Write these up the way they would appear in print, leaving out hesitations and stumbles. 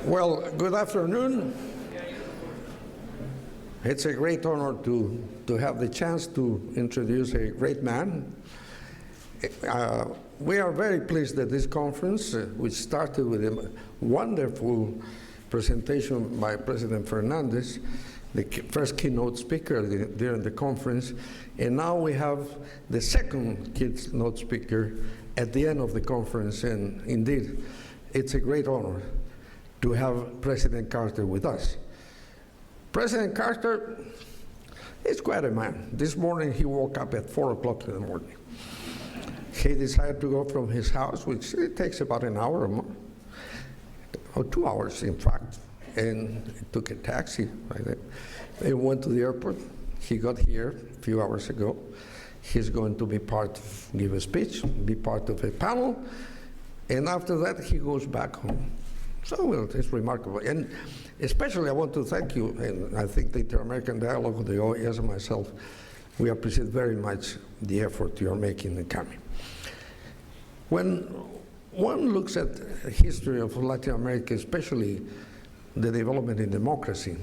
Well, good afternoon. It's a great honor to have the chance to introduce a great man. We are very pleased that this conference, which started with a wonderful presentation by President Fernandez, the first keynote speaker during the conference, and now we have the second keynote speaker at the end of the conference, and indeed, it's a great honor to have President Carter with us. President Carter is quite a man. This morning he woke up at 4 o'clock in the morning. He decided to go from his house, which it takes about an hour or more, or 2 hours in fact, and took a taxi right there, and went to the airport. He got here a few hours ago. He's going to be give a speech, be part of a panel, and after that he goes back home. So well, it's remarkable. And especially I want to thank you, and I think the Inter-American Dialogue, the OAS and myself, we appreciate very much the effort you're making in coming. When one looks at the history of Latin America, especially the development in democracy,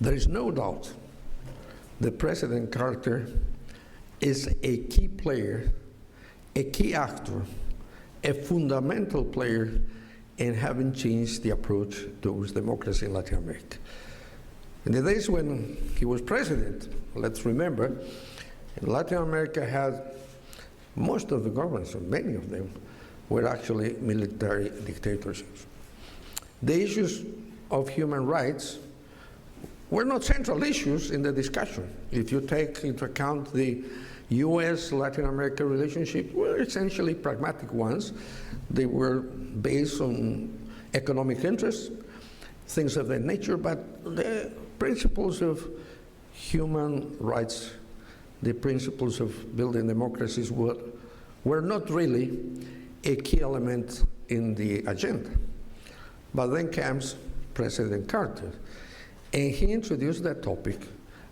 there is no doubt that President Carter is a key player, a key actor, a fundamental player in having changed the approach towards democracy in Latin America. In the days when he was president, let's remember, Latin America had most of the governments, or many of them, were actually military dictatorships. The issues of human rights were not central issues in the discussion. If you take into account the U.S.-Latin America relationship, were essentially pragmatic ones. They were based on economic interests, things of that nature, but the principles of human rights, the principles of building democracies were not really a key element in the agenda. But then comes President Carter, and he introduced that topic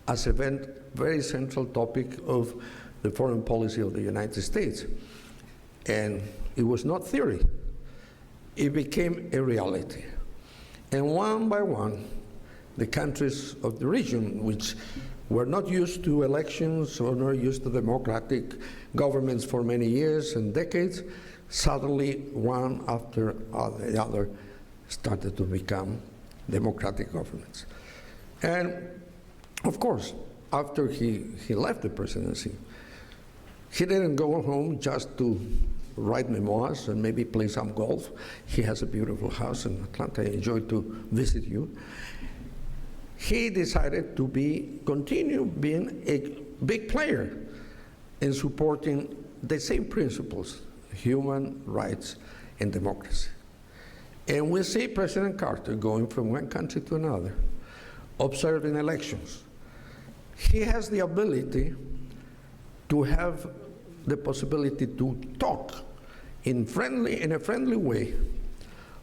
as a very central topic of the foreign policy of the United States. And it was not theory. It became a reality. And one by one, the countries of the region, which were not used to elections or not used to democratic governments for many years and decades, suddenly one after the other started to become democratic governments. And of course, after he left the presidency, he didn't go home just to write memoirs and maybe play some golf. He has a beautiful house in Atlanta. I enjoy to visit you. He decided to continue being a big player in supporting the same principles, human rights and democracy. And we see President Carter going from one country to another, observing elections. He has the ability to have the possibility to talk in a friendly way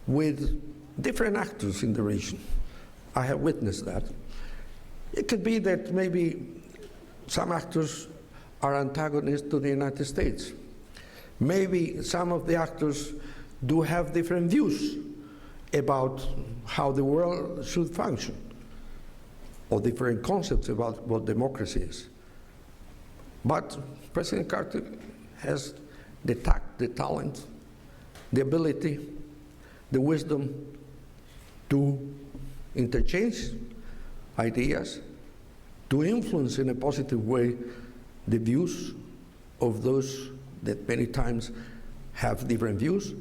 with different actors in the region. I have witnessed that. It could be that maybe some actors are antagonists to the United States. Maybe some of the actors do have different views about how the world should function, or different concepts about what democracy is. But President Carter has the tact, the talent, the ability, the wisdom to interchange ideas, to influence in a positive way the views of those that many times have different views,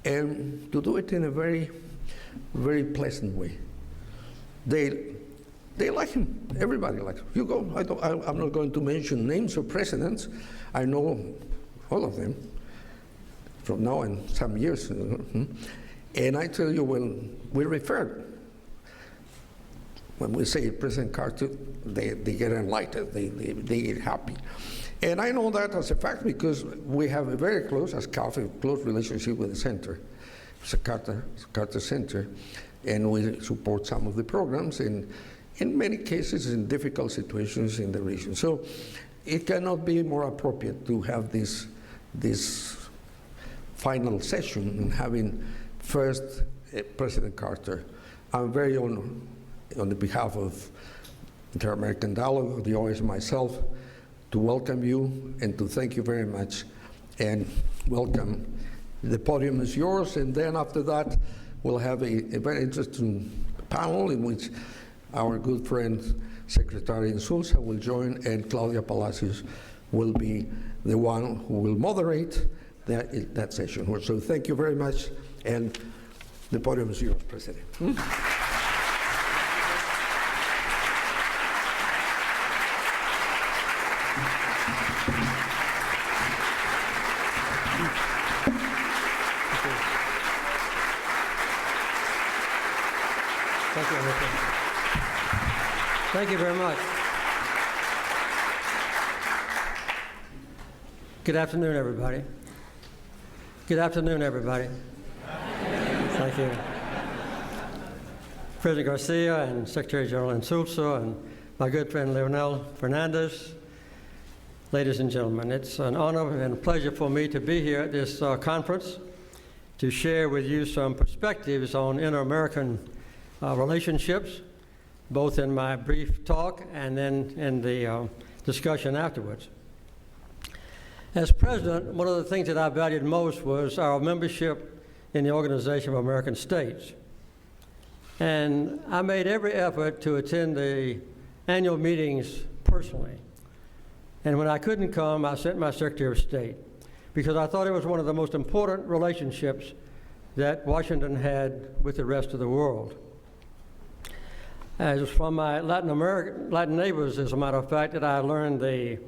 and to do it in a very, very pleasant way. They like him. Everybody likes him. You go. I'm not going to mention names of presidents. I know all of them from now and some years. And I tell you, when we refer, when we say President Carter, they get enlightened. They get happy. And I know that as a fact because we have a very close, as CAF, a close relationship with the center. It's a Carter Center. And we support some of the programs. And in many cases, in difficult situations in the region. So it cannot be more appropriate to have this final session and having first President Carter. I'm very honored on the behalf of Inter-American Dialogue, the OAS, myself, to welcome you and to thank you very much. And welcome. The podium is yours, and then after that, we'll have a very interesting panel in which our good friend, Secretary Insulza, will join, and Claudia Palacios will be the one who will moderate that session. So thank you very much, and the podium is yours, President. Thank you very much. Good afternoon, everybody. Good afternoon, everybody. Thank you. President Garcia and Secretary General Insulza and my good friend Leonel Fernandez, ladies and gentlemen, it's an honor and a pleasure for me to be here at this conference to share with you some perspectives on inter-American relationships, both in my brief talk and then in the discussion afterwards. As president, one of the things that I valued most was our membership in the Organization of American States. And I made every effort to attend the annual meetings personally. And when I couldn't come, I sent my Secretary of State, because I thought it was one of the most important relationships that Washington had with the rest of the world. As from my Latin neighbors, as a matter of fact, that I learned the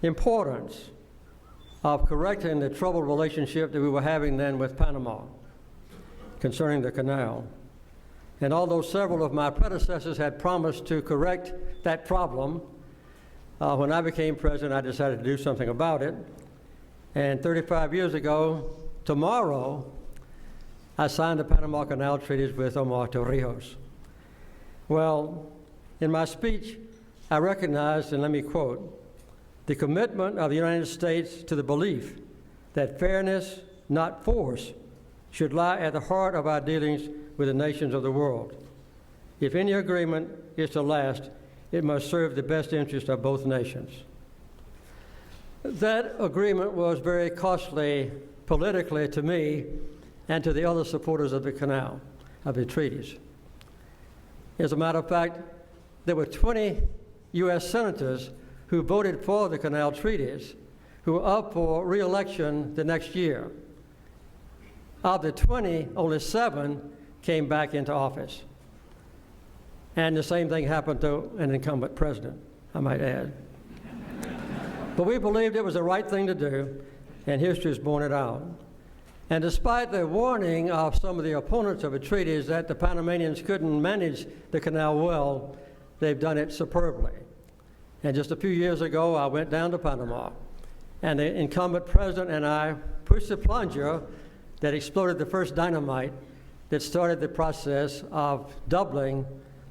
importance of correcting the troubled relationship that we were having then with Panama concerning the canal. And although several of my predecessors had promised to correct that problem, when I became president, I decided to do something about it. And 35 years ago, tomorrow, I signed the Panama Canal Treaties with Omar Torrijos. Well, in my speech, I recognized, and let me quote, the commitment of the United States to the belief that fairness, not force, should lie at the heart of our dealings with the nations of the world. If any agreement is to last, it must serve the best interest of both nations. That agreement was very costly politically to me and to the other supporters of the canal, of the treaties. As a matter of fact, there were 20 U.S. senators who voted for the canal treaties who were up for re-election the next year. Of the 20, only 7 came back into office. And the same thing happened to an incumbent president, I might add. But we believed it was the right thing to do, and history has borne it out. And despite the warning of some of the opponents of the treaties that the Panamanians couldn't manage the canal well, they've done it superbly. And just a few years ago, I went down to Panama, and the incumbent president and I pushed the plunger that exploded the first dynamite that started the process of doubling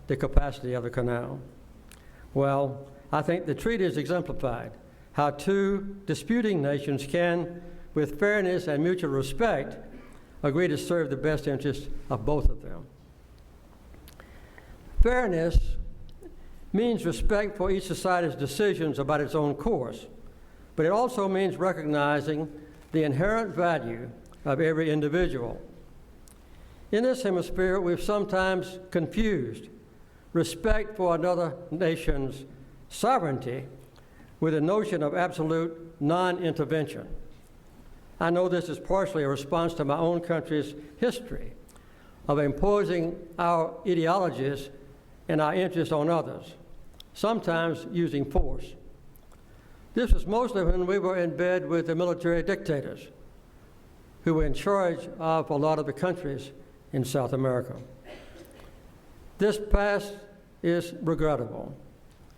the capacity of the canal. Well, I think the treaty has exemplified how two disputing nations can, with fairness and mutual respect, agree to serve the best interests of both of them. Fairness means respect for each society's decisions about its own course, but it also means recognizing the inherent value of every individual. In this hemisphere, we've sometimes confused respect for another nation's sovereignty with a notion of absolute non-intervention. I know this is partially a response to my own country's history of imposing our ideologies and our interests on others, sometimes using force. This was mostly when we were in bed with the military dictators who were in charge of a lot of the countries in South America. This past is regrettable,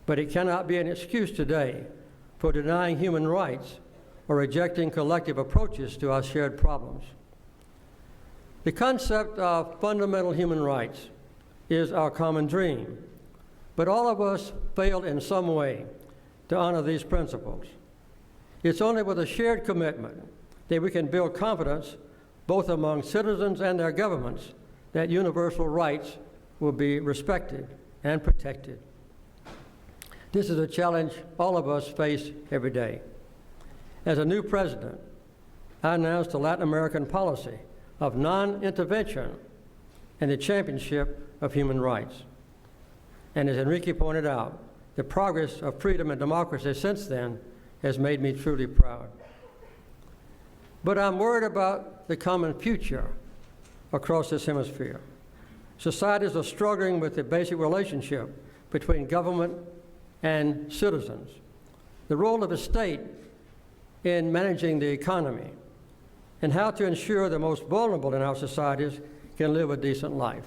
but it cannot be an excuse today for denying human rights or rejecting collective approaches to our shared problems. The concept of fundamental human rights is our common dream, but all of us failed in some way to honor these principles. It's only with a shared commitment that we can build confidence both among citizens and their governments, that universal rights will be respected and protected. This is a challenge all of us face every day. As a new president, I announced a Latin American policy of non-intervention and the championship of human rights. And as Enrique pointed out, the progress of freedom and democracy since then has made me truly proud. But I'm worried about the common future across this hemisphere. Societies are struggling with the basic relationship between government and citizens, the role of the state in managing the economy, and how to ensure the most vulnerable in our societies can live a decent life.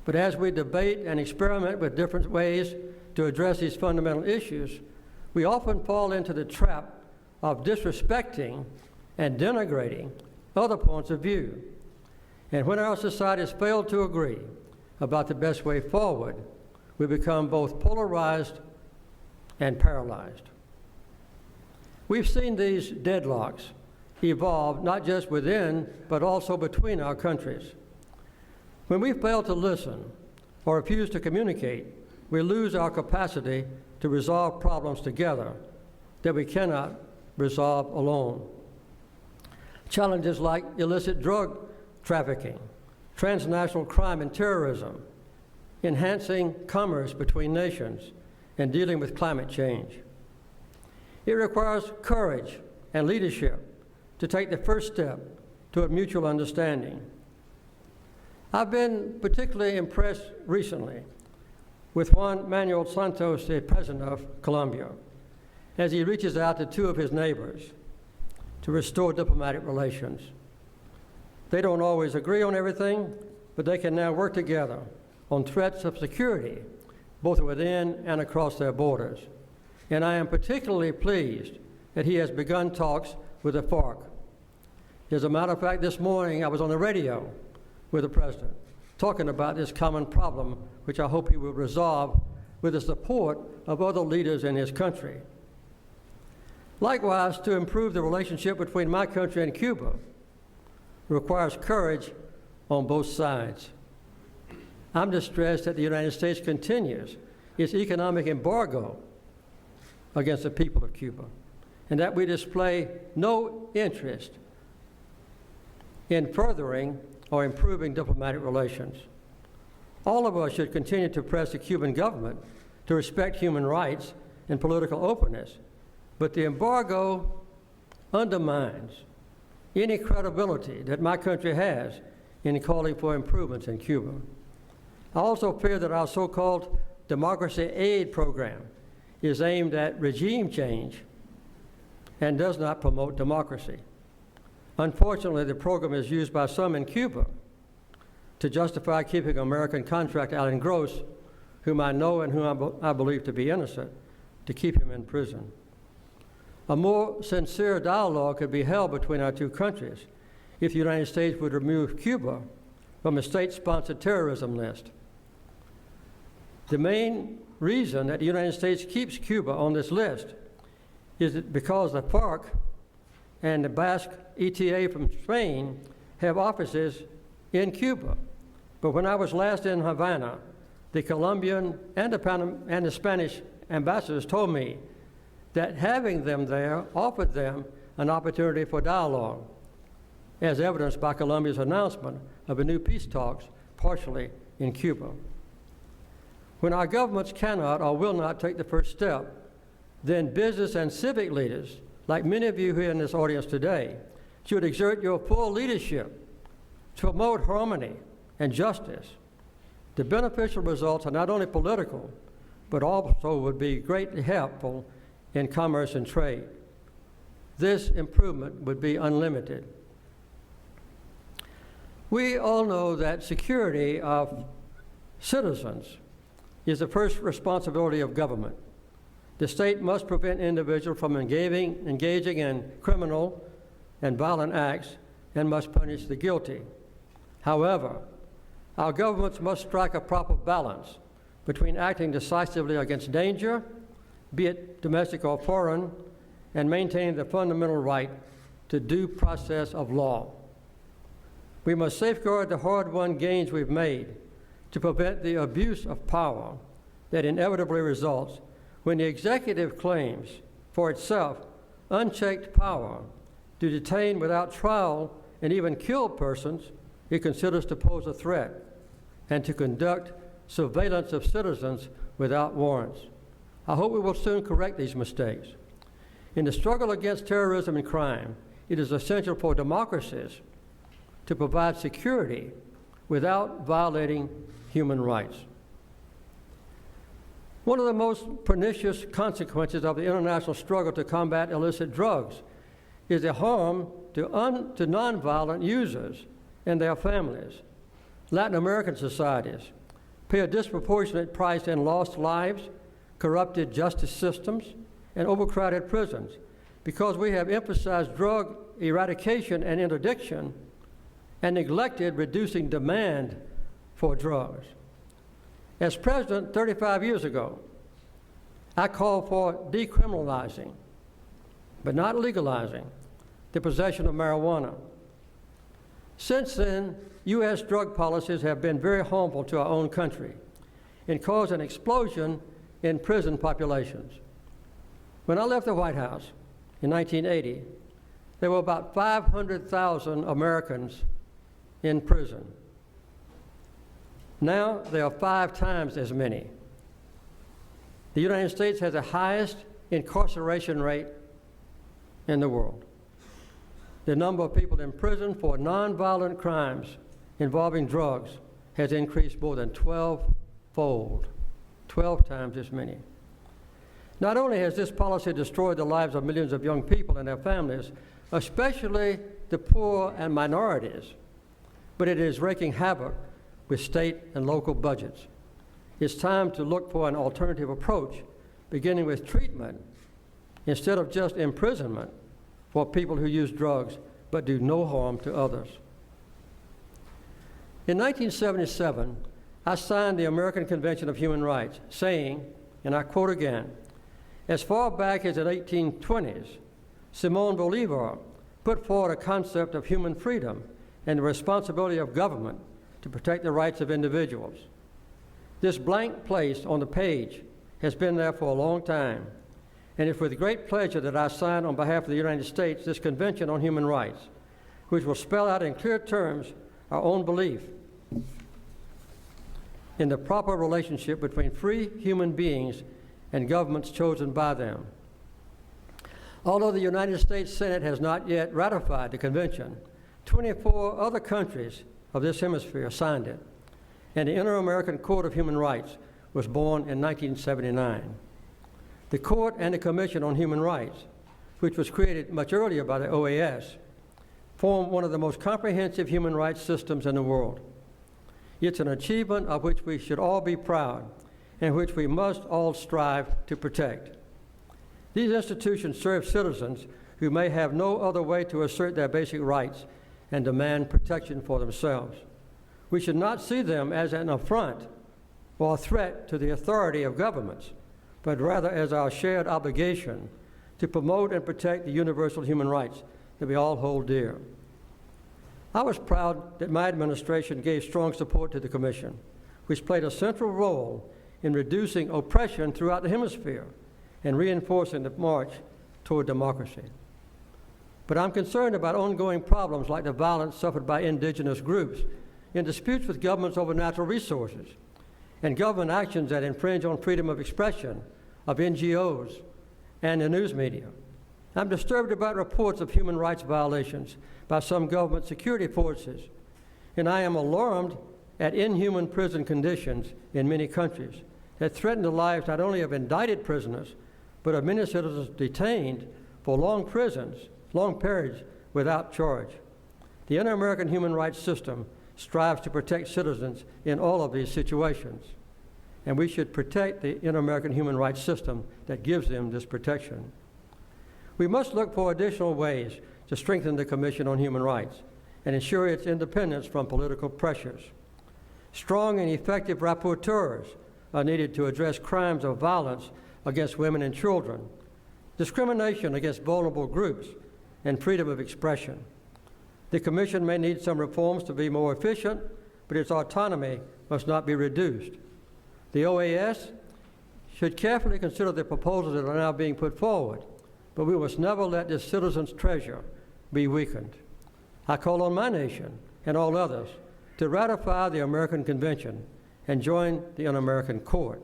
But as we debate and experiment with different ways to address these fundamental issues, we often fall into the trap of disrespecting and denigrating other points of view. And when our societies fail to agree about the best way forward, we become both polarized and paralyzed. We've seen these deadlocks evolve not just within, but also between our countries. When we fail to listen or refuse to communicate, we lose our capacity to resolve problems together that we cannot resolve alone. Challenges like illicit drug trafficking, transnational crime and terrorism, enhancing commerce between nations, and dealing with climate change. It requires courage and leadership to take the first step toward mutual understanding. I've been particularly impressed recently with Juan Manuel Santos, the president of Colombia, as he reaches out to two of his neighbors to restore diplomatic relations. They don't always agree on everything, but they can now work together on threats of security, both within and across their borders. And I am particularly pleased that he has begun talks with the FARC. As a matter of fact, this morning I was on the radio with the president, talking about this common problem, which I hope he will resolve with the support of other leaders in his country. Likewise, to improve the relationship between my country and Cuba requires courage on both sides. I'm distressed that the United States continues its economic embargo against the people of Cuba, and that we display no interest in furthering or improving diplomatic relations. All of us should continue to press the Cuban government to respect human rights and political openness, but the embargo undermines any credibility that my country has in calling for improvements in Cuba. I also fear that our so-called democracy aid program is aimed at regime change and does not promote democracy. Unfortunately, the program is used by some in Cuba to justify keeping American contractor Alan Gross, whom I know and whom I believe to be innocent, to keep him in prison. A more sincere dialogue could be held between our two countries if the United States would remove Cuba from the state-sponsored terrorism list. The main reason that the United States keeps Cuba on this list is because the FARC and the Basque ETA from Spain have offices in Cuba. But when I was last in Havana, the Colombian and the Spanish ambassadors told me that having them there offered them an opportunity for dialogue, as evidenced by Colombia's announcement of a new peace talks, partially in Cuba. When our governments cannot or will not take the first step, then business and civic leaders, like many of you here in this audience today, should exert your full leadership to promote harmony and justice. The beneficial results are not only political, but also would be greatly helpful in commerce and trade. This improvement would be unlimited. We all know that security of citizens is the first responsibility of government. The state must prevent individuals from engaging in criminal and violent acts and must punish the guilty. However, our governments must strike a proper balance between acting decisively against danger, be it domestic or foreign, and maintaining the fundamental right to due process of law. We must safeguard the hard-won gains we've made to prevent the abuse of power that inevitably results when the executive claims for itself unchecked power to detain without trial and even kill persons it considers to pose a threat, and to conduct surveillance of citizens without warrants. I hope we will soon correct these mistakes. In the struggle against terrorism and crime, it is essential for democracies to provide security without violating human rights. One of the most pernicious consequences of the international struggle to combat illicit drugs is the harm to nonviolent users and their families. Latin American societies pay a disproportionate price in lost lives, corrupted justice systems, and overcrowded prisons because we have emphasized drug eradication and interdiction and neglected reducing demand for drugs. As president 35 years ago, I called for decriminalizing, but not legalizing, the possession of marijuana. Since then, U.S. drug policies have been very harmful to our own country and caused an explosion in prison populations. When I left the White House in 1980, there were about 500,000 Americans in prison. Now there are 5 times as many. The United States has the highest incarceration rate in the world. The number of people in prison for nonviolent crimes involving drugs has increased more than 12-fold, 12 times as many. Not only has this policy destroyed the lives of millions of young people and their families, especially the poor and minorities, but it is wreaking havoc with state and local budgets. It's time to look for an alternative approach, beginning with treatment instead of just imprisonment for people who use drugs but do no harm to others. In 1977, I signed the American Convention of Human Rights, saying, and I quote again, "As far back as the 1820s, Simón Bolívar put forward a concept of human freedom and the responsibility of government to protect the rights of individuals. This blank place on the page has been there for a long time, and it's with great pleasure that I sign on behalf of the United States this Convention on Human Rights, which will spell out in clear terms our own belief in the proper relationship between free human beings and governments chosen by them." Although the United States Senate has not yet ratified the convention, 24 other countries of this hemisphere signed it, and the Inter-American Court of Human Rights was born in 1979. The Court and the Commission on Human Rights, which was created much earlier by the OAS, form one of the most comprehensive human rights systems in the world. It's an achievement of which we should all be proud and which we must all strive to protect. These institutions serve citizens who may have no other way to assert their basic rights and demand protection for themselves. We should not see them as an affront or a threat to the authority of governments, but rather as our shared obligation to promote and protect the universal human rights that we all hold dear. I was proud that my administration gave strong support to the Commission, which played a central role in reducing oppression throughout the hemisphere and reinforcing the march toward democracy. But I'm concerned about ongoing problems like the violence suffered by indigenous groups in disputes with governments over natural resources and government actions that infringe on freedom of expression of NGOs and the news media. I'm disturbed about reports of human rights violations by some government security forces, and I am alarmed at inhuman prison conditions in many countries that threaten the lives not only of indicted prisoners, but of many citizens detained for long periods without charge. The Inter-American human rights system strives to protect citizens in all of these situations, and we should protect the Inter-American human rights system that gives them this protection. We must look for additional ways to strengthen the Commission on Human Rights and ensure its independence from political pressures. Strong and effective rapporteurs are needed to address crimes of violence against women and children, discrimination against vulnerable groups, and freedom of expression. The Commission may need some reforms to be more efficient, but its autonomy must not be reduced. The OAS should carefully consider the proposals that are now being put forward, but we must never let this citizens' treasure be weakened. I call on my nation and all others to ratify the American Convention and join the Un-American Court.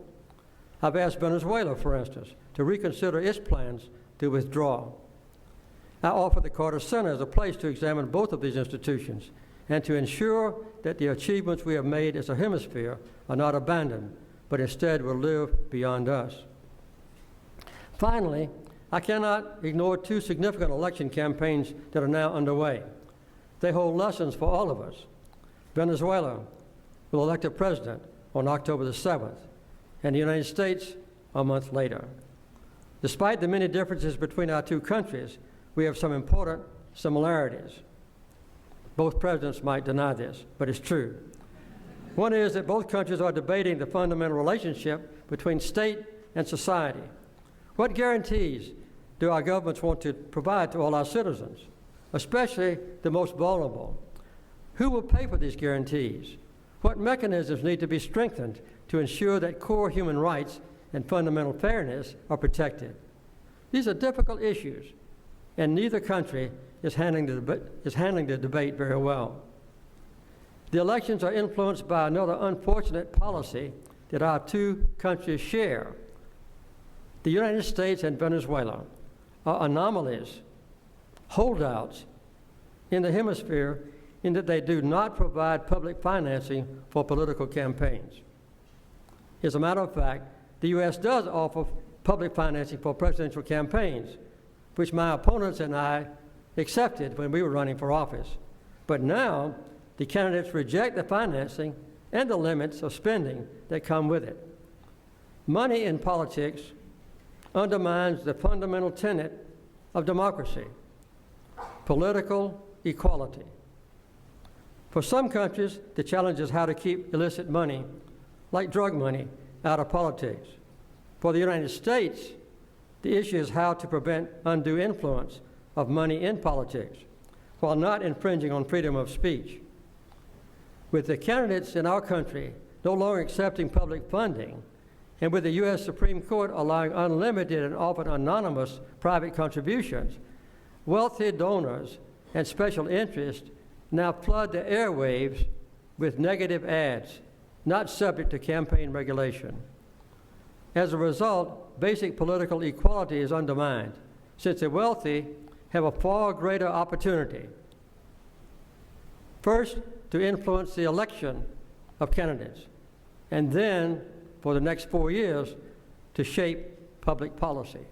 I've asked Venezuela, for instance, to reconsider its plans to withdraw. I offer the Carter Center as a place to examine both of these institutions and to ensure that the achievements we have made as a hemisphere are not abandoned, but instead will live beyond us. Finally, I cannot ignore two significant election campaigns that are now underway. They hold lessons for all of us. Venezuela will elect a president on October the 7th, and the United States a month later. Despite the many differences between our two countries, we have some important similarities. Both presidents might deny this, but it's true. One is that both countries are debating the fundamental relationship between state and society. What guarantees do our governments want to provide to all our citizens, especially the most vulnerable? Who will pay for these guarantees? What mechanisms need to be strengthened to ensure that core human rights and fundamental fairness are protected? These are difficult issues, and neither country is handling the debate very well. The elections are influenced by another unfortunate policy that our two countries share. The United States and Venezuela are anomalies, holdouts in the hemisphere in that they do not provide public financing for political campaigns. As a matter of fact, the U.S. does offer public financing for presidential campaigns, which my opponents and I accepted when we were running for office. But now, the candidates reject the financing and the limits of spending that come with it. Money in politics undermines the fundamental tenet of democracy, political equality. For some countries, the challenge is how to keep illicit money, like drug money, out of politics. For the United States, the issue is how to prevent undue influence of money in politics while not infringing on freedom of speech. With the candidates in our country no longer accepting public funding, and with the U.S. Supreme Court allowing unlimited and often anonymous private contributions, wealthy donors and special interests now flood the airwaves with negative ads, not subject to campaign regulation. As a result, basic political equality is undermined, since the wealthy have a far greater opportunity. First, to influence the election of candidates, and then, for the next 4 years, to shape public policy.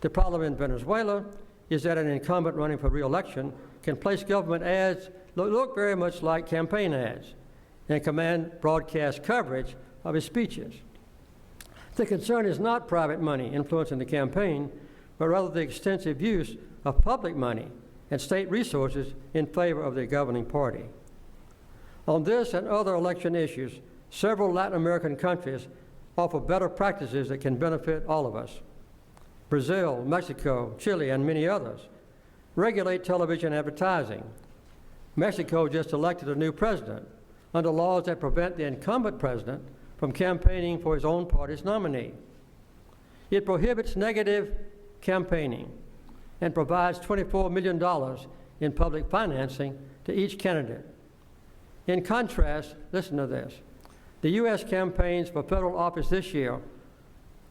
The problem in Venezuela is that an incumbent running for re-election can place government ads that look very much like campaign ads and command broadcast coverage of his speeches. The concern is not private money influencing the campaign, but rather the extensive use of public money and state resources in favor of the governing party. On this and other election issues, several Latin American countries offer better practices that can benefit all of us. Brazil, Mexico, Chile, and many others regulate television advertising. Mexico just elected a new president under laws that prevent the incumbent president from campaigning for his own party's nominee. It prohibits negative campaigning and provides $24 million in public financing to each candidate. In contrast, listen to this. The U.S. campaigns for federal office this year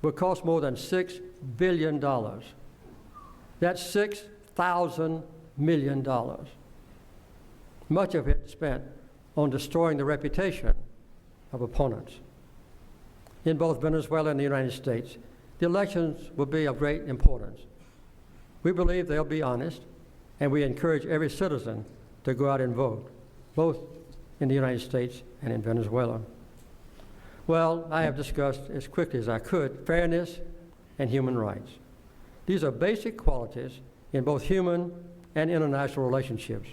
will cost more than $6 billion. That's $6,000 million. Much of it spent on destroying the reputation of opponents. In both Venezuela and the United States, the elections will be of great importance. We believe they'll be honest, and we encourage every citizen to go out and vote, both in the United States and in Venezuela. Well, I have discussed as quickly as I could fairness and human rights. These are basic qualities in both human and international relationships.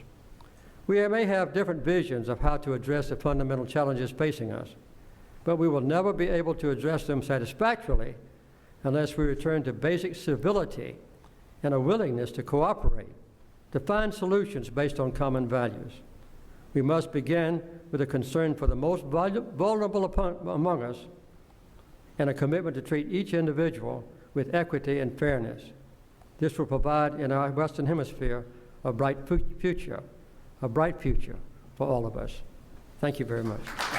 We may have different visions of how to address the fundamental challenges facing us, but we will never be able to address them satisfactorily unless we return to basic civility and a willingness to cooperate, to find solutions based on common values. We must begin with a concern for the most vulnerable among us and a commitment to treat each individual with equity and fairness. This will provide in our Western Hemisphere a bright future for all of us. Thank you very much.